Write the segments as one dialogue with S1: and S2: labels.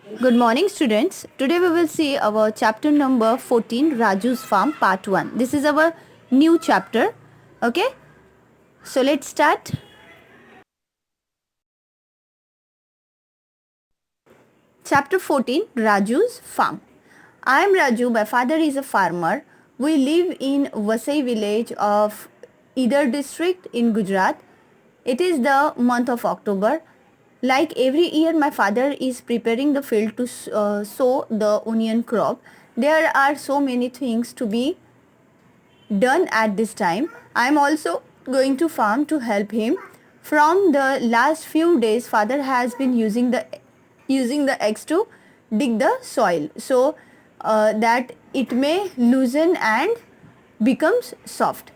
S1: Good morning, students. Today we will see our chapter number 14, Raju's Farm, part 1. This is our new chapter. Okay, so let's start. Chapter 14, Raju's Farm. I am Raju. My father is a farmer. We live in Vasai village of Idar district in Gujarat. It is the month of October. Like every year, my father is preparing the field to sow the onion crop. There are so many things to be done at this time. I am also going to farm to help him. From the last few days, father has been using the eggs to dig the soil so that it may loosen and becomes soft.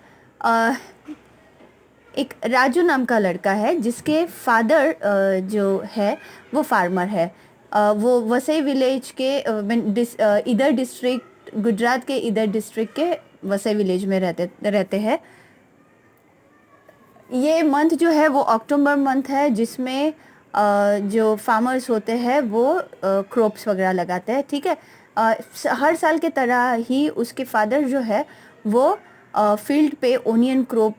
S1: एक राजू नाम का लड़का है जिसके father जो है वो farmer है। वो वसई विलेज के इधर डिस्ट्रिक्ट गुजरात के इधर डिस्ट्रिक्ट के वसई विलेज में रहते हैं। ये मंथ जो है वो अक्टूबर मंथ है जिसमें जो फार्मर्स होते हैं वो क्रॉप्स वगैरह लगाते हैं। ठीक है, हर साल के तरह ही उसके फादर जो है वो फील्ड पे ओनियन क्रॉप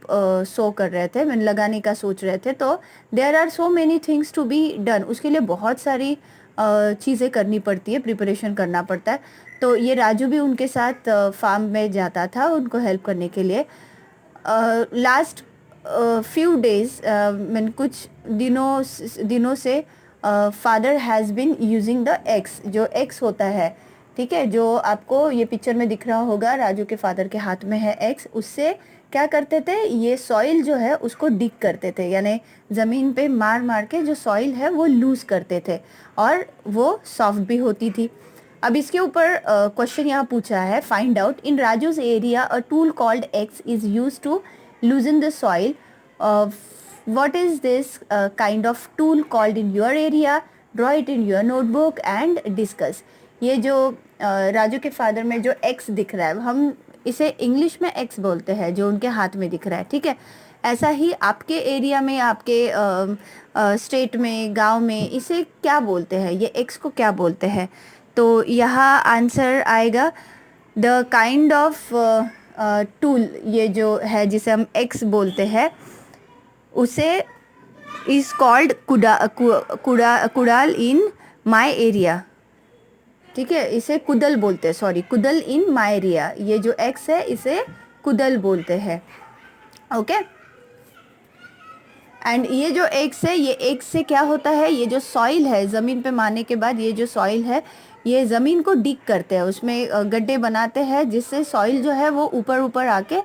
S1: सो कर रहे थे, मैंने लगाने का सोच रहे थे। तो there are so many things to be done, उसके लिए बहुत सारी चीज़ें करनी पड़ती है, प्रिपरेशन करना पड़ता है। तो ये राजू भी उनके साथ फार्म में जाता था उनको हेल्प करने के लिए। लास्ट फ्यू डेज मैंने कुछ दिनों से father has been using the x, जो एक्स होता है, ठीक है, जो आपको ये पिक्चर में दिख रहा होगा, राजू के फादर के हाथ में है एक्स। उससे क्या करते थे, ये सॉइल जो है उसको डिग करते थे, यानी ज़मीन पे मार मार के जो सॉइल है वो लूज़ करते थे और वो सॉफ्ट भी होती थी। अब इसके ऊपर क्वेश्चन यहाँ पूछा है, find out in Raju's area a tool called X is use to loosen the soil. What is this kind of tool called in your area? Draw it in your notebook and discuss. ये जो राजू के father में जो x दिख रहा है, हम इसे इंग्लिश में एक्स बोलते हैं, जो उनके हाथ में दिख रहा है। ठीक है, ऐसा ही आपके एरिया में, आपके स्टेट में, गांव में इसे क्या बोलते हैं, ये एक्स को क्या बोलते हैं? तो यहाँ आंसर आएगा द काइंड ऑफ टूल, ये जो है जिसे हम एक्स बोलते हैं उसे is called kudal in my area. ठीक है, इसे कुदल बोलते हैं, सॉरी, कुदल इन माई एरिया। ये जो एक्स है इसे कुदल बोलते हैं। ओके, एंड ये जो एग्स है, ये एग्स से क्या होता है, ये जो सॉइल है ज़मीन पे मारने के बाद, ये जो सॉइल है ये ज़मीन को डिग करते हैं, उसमें गड्ढे बनाते हैं जिससे सॉइल जो है वो ऊपर ऊपर आके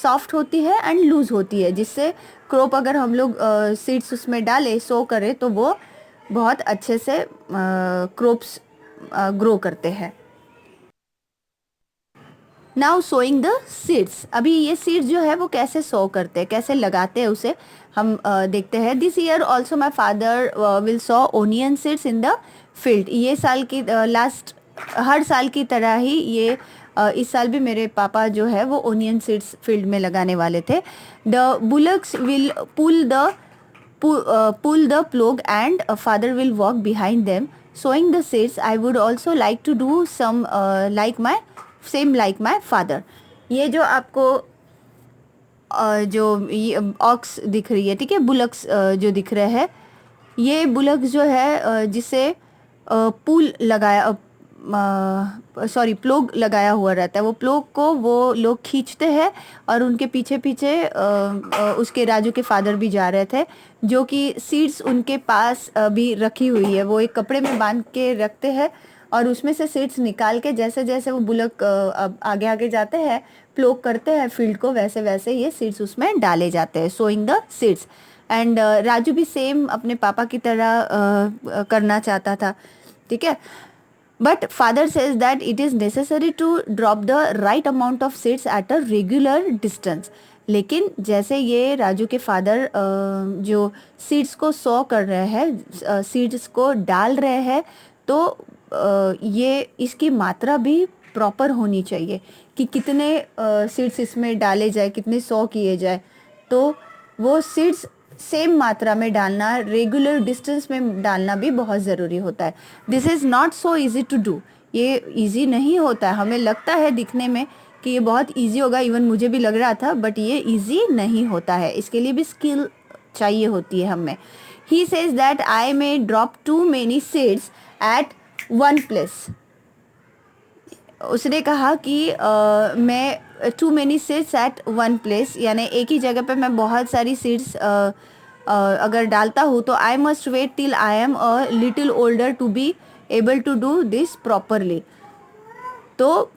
S1: सॉफ्ट होती है एंड लूज़ होती है, जिससे क्रॉप अगर हम लोग सीड्स उसमें डालें, सो करें, तो वो बहुत अच्छे से क्रॉप्स ग्रो करते हैं। Now sowing the seeds. अभी ये सीड्स जो है वो कैसे सो करते हैं, कैसे लगाते हैं, उसे हम देखते हैं। This year also my father will so onion seeds in the field. ये साल की हर साल की तरह ही ये इस साल भी मेरे पापा जो है वो ओनियन सीड्स फील्ड में लगाने वाले थे। The bullocks will pull the plug and father will walk behind them sowing the seeds. I would also like to do some like my father. ये जो आपको जो ये ऑक्स दिख रही है, ठीक है, बुलक्स जो दिख रहे हैं, ये बुलक्स जो है जिसे पुल लगाया, सॉरी, प्लोग लगाया हुआ रहता है, वो प्लोग को वो लोग खींचते हैं और उनके पीछे पीछे उसके राजू के फादर भी जा रहे थे, जो कि सीड्स उनके पास भी रखी हुई है, वो एक कपड़े में बांध के रखते हैं और उसमें से सीड्स निकाल के जैसे जैसे वो बुलक आगे आगे जाते हैं, प्लोग करते हैं फील्ड को, वैसे वैसे ये सीड्स उसमें डाले जाते हैं, sowing the seeds. And Raju भी सेम अपने पापा की तरह करना चाहता था। ठीक है, but father says that it is necessary to drop the right amount of seeds at a regular distance. लेकिन जैसे ये राजू के फादर जो सीड्स को सो कर रहे हैं, सीड्स को डाल रहे हैं, तो ये इसकी मात्रा भी प्रॉपर होनी चाहिए कि कितने सीड्स इसमें डाले जाए, कितने सो किए जाए। तो वो सीड्स सेम मात्रा में डालना, रेगुलर डिस्टेंस में डालना भी बहुत ज़रूरी होता है। This is not so easy to do, ये इजी नहीं होता है। हमें लगता है दिखने में कि ये बहुत इजी होगा, इवन मुझे भी लग रहा था, बट ये इजी नहीं होता है, इसके लिए भी स्किल चाहिए होती है हमें। He says that I may drop too many seeds at one place. उसने कहा कि मैं too many seeds at one place, यानी एक ही जगह पे मैं बहुत सारी सीड्स अगर डालता हूँ तो I must wait till I am a little older to be able to do this properly. तो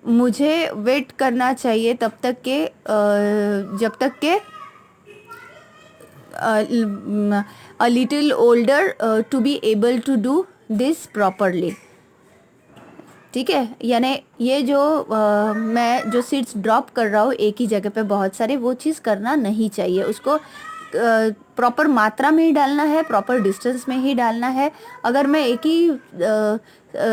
S1: मुझे वेट करना चाहिए तब तक के जब तक के a little older to be able to do this properly. ठीक है, यानी ये जो मैं जो सीड्स ड्रॉप कर रहा हूँ एक ही जगह पे बहुत सारे, वो चीज़ करना नहीं चाहिए। उसको प्रॉपर मात्रा में ही डालना है, प्रॉपर डिस्टेंस में ही डालना है। अगर मैं एक ही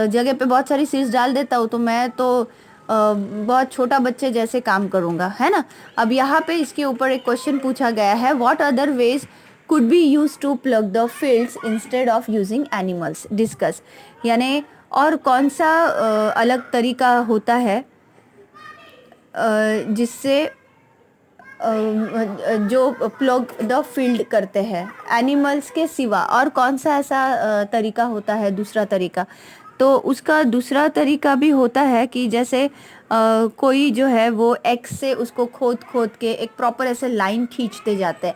S1: जगह पे बहुत सारी सीड्स डाल देता हूँ तो मैं तो बहुत छोटा बच्चे जैसे काम करूँगा, है ना। अब यहाँ पे इसके ऊपर एक क्वेश्चन पूछा गया है, what other ways could be use to plough the fields instead of using animals, discuss. यानी और कौन सा अलग तरीका होता है जिससे जो प्लग द फील्ड करते हैं एनिमल्स के सिवा, और कौन सा ऐसा तरीका होता है दूसरा तरीका। तो उसका दूसरा तरीका भी होता है कि जैसे कोई जो है वो एक्स से उसको खोद खोद के एक प्रॉपर ऐसे लाइन खींचते जाते हैं,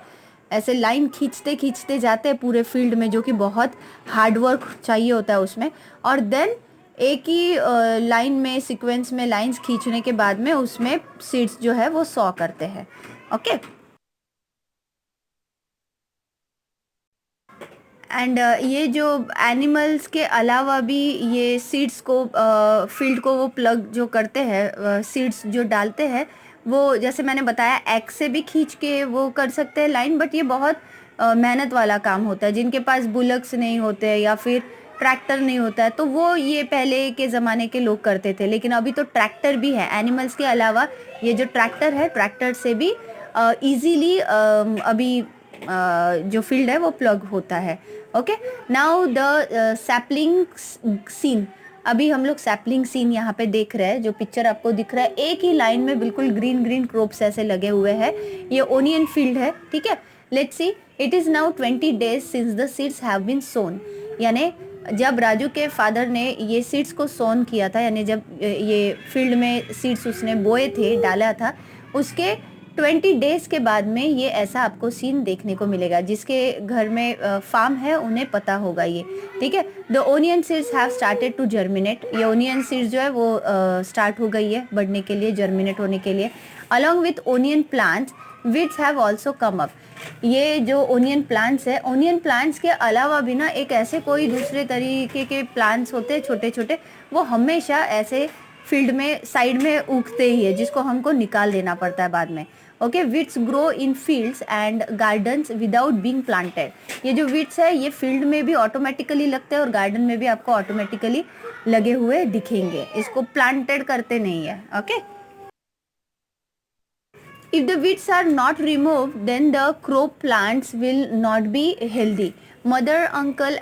S1: ऐसे लाइन खींचते खींचते जाते हैं पूरे फील्ड में, जो कि बहुत हार्ड वर्क चाहिए होता है उसमें। और देन एक ही लाइन में सीक्वेंस में लाइंस खींचने के बाद में उसमें सीड्स जो है वो सॉ करते हैं। ओके, एंड ये जो एनिमल्स के अलावा भी ये सीड्स को फील्ड को वो प्लग जो करते हैं, सीड्स जो डालते हैं, वो जैसे मैंने बताया एक्स से भी खींच के वो कर सकते हैं लाइन, बट ये बहुत मेहनत वाला काम होता है। जिनके पास बुलक्स नहीं होते हैं या फिर ट्रैक्टर नहीं होता है तो वो ये पहले के ज़माने के लोग करते थे, लेकिन अभी तो ट्रैक्टर भी है। एनिमल्स के अलावा ये जो ट्रैक्टर है, ट्रैक्टर से भी इजीली अभी जो फील्ड है वो प्लग होता है। Okay, now the sapling scene. अभी हम लोग सैपलिंग सीन यहाँ पे देख रहे हैं, जो पिक्चर आपको दिख रहा है एक ही लाइन में बिल्कुल ग्रीन ग्रीन क्रॉप्स ऐसे लगे हुए हैं, ये ओनियन फील्ड है। ठीक है, let's see, it is now 20 days since the seeds have been sown. यानी जब राजू के फादर ने ये सीड्स को सोन किया था, यानी जब ये फील्ड में सीड्स उसने बोए थे, डाला था, उसके 20 days के बाद में ये ऐसा आपको सीन देखने को मिलेगा। जिसके घर में फार्म है उन्हें पता होगा ये। ठीक है, the onion seeds have started to germinate. ये ओनियन सीड्स जो है वो स्टार्ट हो गई है बढ़ने के लिए, जर्मिनेट होने के लिए। Along with onion plants which have also come up. ये जो ओनियन प्लांट्स है, ओनियन प्लांट्स के अलावा भी ना एक ऐसे कोई दूसरे तरीके के प्लांट्स होते हैं छोटे छोटे, वो हमेशा ऐसे फील्ड में साइड में उगते ही है, जिसको हमको निकाल देना पड़ता है बाद में। Okay, weeds grow in fields and gardens without being planted. ये जो वीड्स है ये फील्ड में भी ऑटोमेटिकली लगते हैं और गार्डन में भी आपको ऑटोमेटिकली लगे हुए दिखेंगे, इसको प्लांटेड करते नहीं है। Okay, if the weeds are not removed then the crop plants will not be healthy. Mother uncle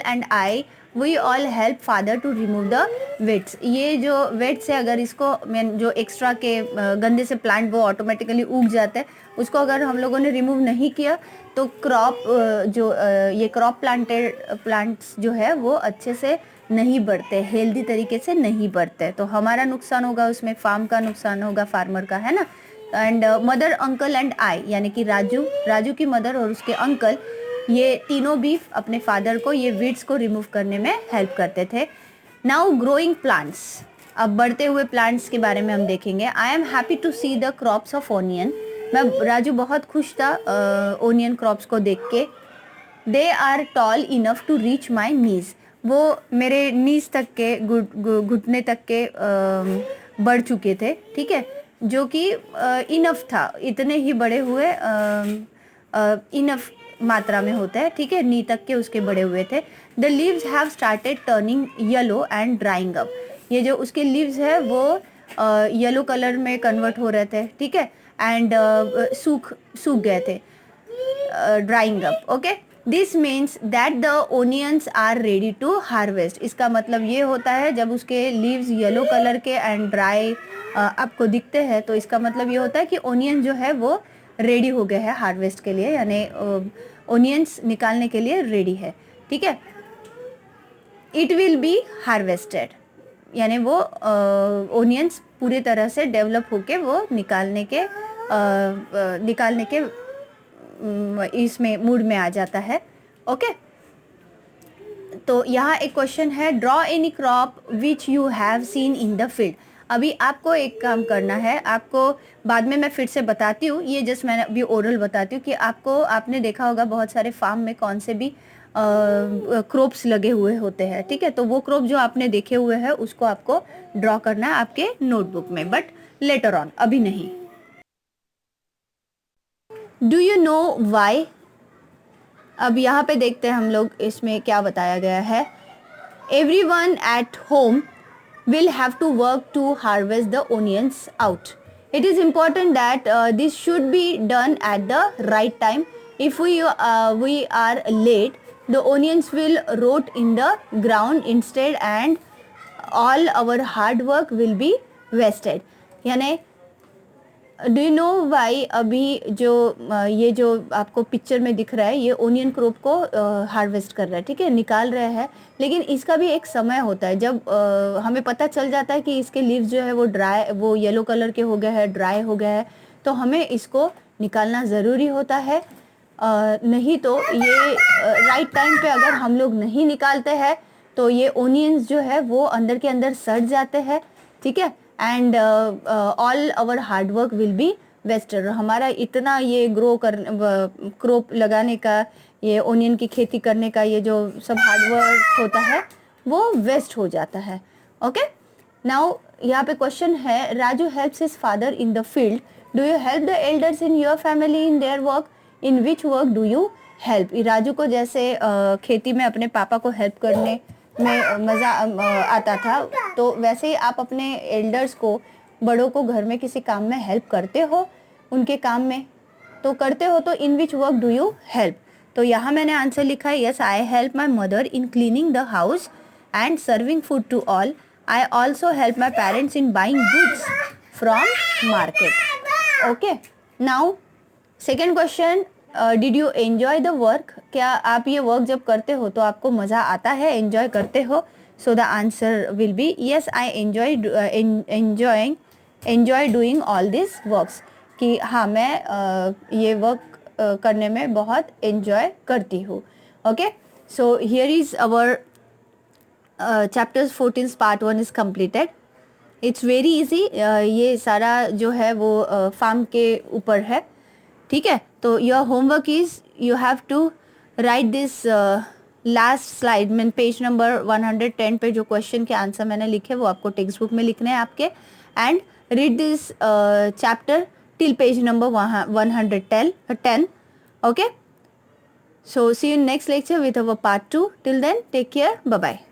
S1: and I, we all help father to remove the weeds. ये जो weeds है, अगर इसको जो एक्स्ट्रा के गंदे से प्लांट वो ऑटोमेटिकली उग जाते हैं, उसको अगर हम लोगों ने रिमूव नहीं किया तो क्रॉप जो ये क्रॉप प्लांट्स जो है वो अच्छे से नहीं बढ़ते, हेल्दी तरीके से नहीं बढ़ते, तो हमारा नुकसान होगा उसमें, फार्म का नुकसान होगा, फार्मर का, है ना। And mother uncle and I, यानी कि राजू की मदर और उसके अंकल, ये तीनों भी अपने फादर को ये वीड्स को रिमूव करने में हेल्प करते थे। नाउ ग्रोइंग प्लांट्स, अब बढ़ते हुए प्लांट्स के बारे में हम देखेंगे। I am happy to see the crops of onion. Raju बहुत खुश था ओनियन क्रॉप्स को देख के। They are tall enough to reach my knees. वो मेरे नीज तक के, घुटने तक के बढ़ चुके थे। ठीक है, जो कि इनफ था, इतने ही बड़े हुए, इनफ मात्रा में होता है। ठीक है, नी तक के उसके बड़े हुए थे। The leaves have started turning yellow and drawing up. ये जो उसके लीव्स है वो येलो कलर में कन्वर्ट हो रहे थे। ठीक है, एंड सूख गए थे। drying up. Okay, this means that the onions are ready to harvest. इसका मतलब ये होता है जब उसके leaves येलो कलर के एंड ड्राई आपको दिखते हैं तो इसका मतलब ये होता है कि ओनियन जो है वो रेडी हो गए हैं हार्वेस्ट के लिए, यानी ओनियंस निकालने के लिए रेडी है. ठीक है, इट विल बी हार्वेस्टेड, यानी वो ओनियंस पूरी तरह से डेवलप होके वो निकालने के इसमें मूड में आ जाता है. ओके, तो यहाँ एक क्वेश्चन है, draw any crop which you have seen in the field. अभी आपको एक काम करना है, आपको बाद में मैं फिर से बताती हूँ, ये जस्ट मैंने अभी ओरल बताती हूँ कि आपने देखा होगा बहुत सारे फार्म में कौन से भी क्रॉप्स लगे हुए होते हैं. ठीक है, तो वो क्रॉप जो आपने देखे हुए हैं उसको आपको ड्रॉ करना है आपके नोटबुक में, बट लेटर ऑन, अभी नहीं. Do you know why? अब यहाँ पे देखते हैं हम लोग इसमें क्या बताया गया है. Everyone at home will have to work to harvest the onions out. It is important that this should be done at the right time. If we are late, the onions will rot in the ground instead and all our hard work will be wasted. यानी do you know why? अभी जो ये जो आपको picture में दिख रहा है ये ओनियन क्रॉप को हार्वेस्ट कर रहा है. ठीक है, निकाल रहे हैं, लेकिन इसका भी एक समय होता है जब हमें पता चल जाता है कि इसके लीव्स जो है वो येलो कलर के हो गए हैं, ड्राई हो गए हैं, तो हमें इसको निकालना ज़रूरी होता है. नहीं तो ये राइट टाइम पे अगर हम लोग नहीं निकालते हैं तो ये ओनियंस जो है वो अंदर के अंदर सड़ जाते हैं. ठीक है, and all our hard work will be wasted. हमारा इतना ये क्रॉप लगाने का, ये ओनियन की खेती करने का ये जो सब हार्ड वर्क होता है वो वेस्ट हो जाता है. ओके, नाउ यहाँ पे क्वेश्चन है, Raju helps his father in the field. Do you help the elders in your family in their work? In which work do you help? Raju को जैसे खेती में अपने पापा को हेल्प करने में मज़ा आता था, तो वैसे ही आप अपने एल्डर्स को, बड़ों को घर में किसी काम में हेल्प करते हो, उनके काम में तो करते हो, तो in which work do you help? तो यहाँ मैंने आंसर लिखा है, yes I help my mother in cleaning the house and serving food to all. I also help my parents in buying goods from market. Okay, now second question, did you enjoy the work? क्या आप ये work जब करते हो तो आपको मज़ा आता है, एन्जॉय करते हो? So the answer will be yes I enjoy doing all this works. कि हाँ, मैं ये वर्क करने में बहुत एन्जॉय करती हूँ. Okay, so here is our chapters 14 part 1 is completed. It's very easy. ये सारा जो है वो फार्म के ऊपर है. ठीक है, तो your homework is you have to write this last slide में पेज नंबर 110 पे जो क्वेश्चन के आंसर मैंने लिखे वो आपको टेक्स्ट बुक में लिखने हैं आपके, and read this chapter till page number 110. Okay, so see you in next lecture with our part 2. Till then, take care. Bye bye.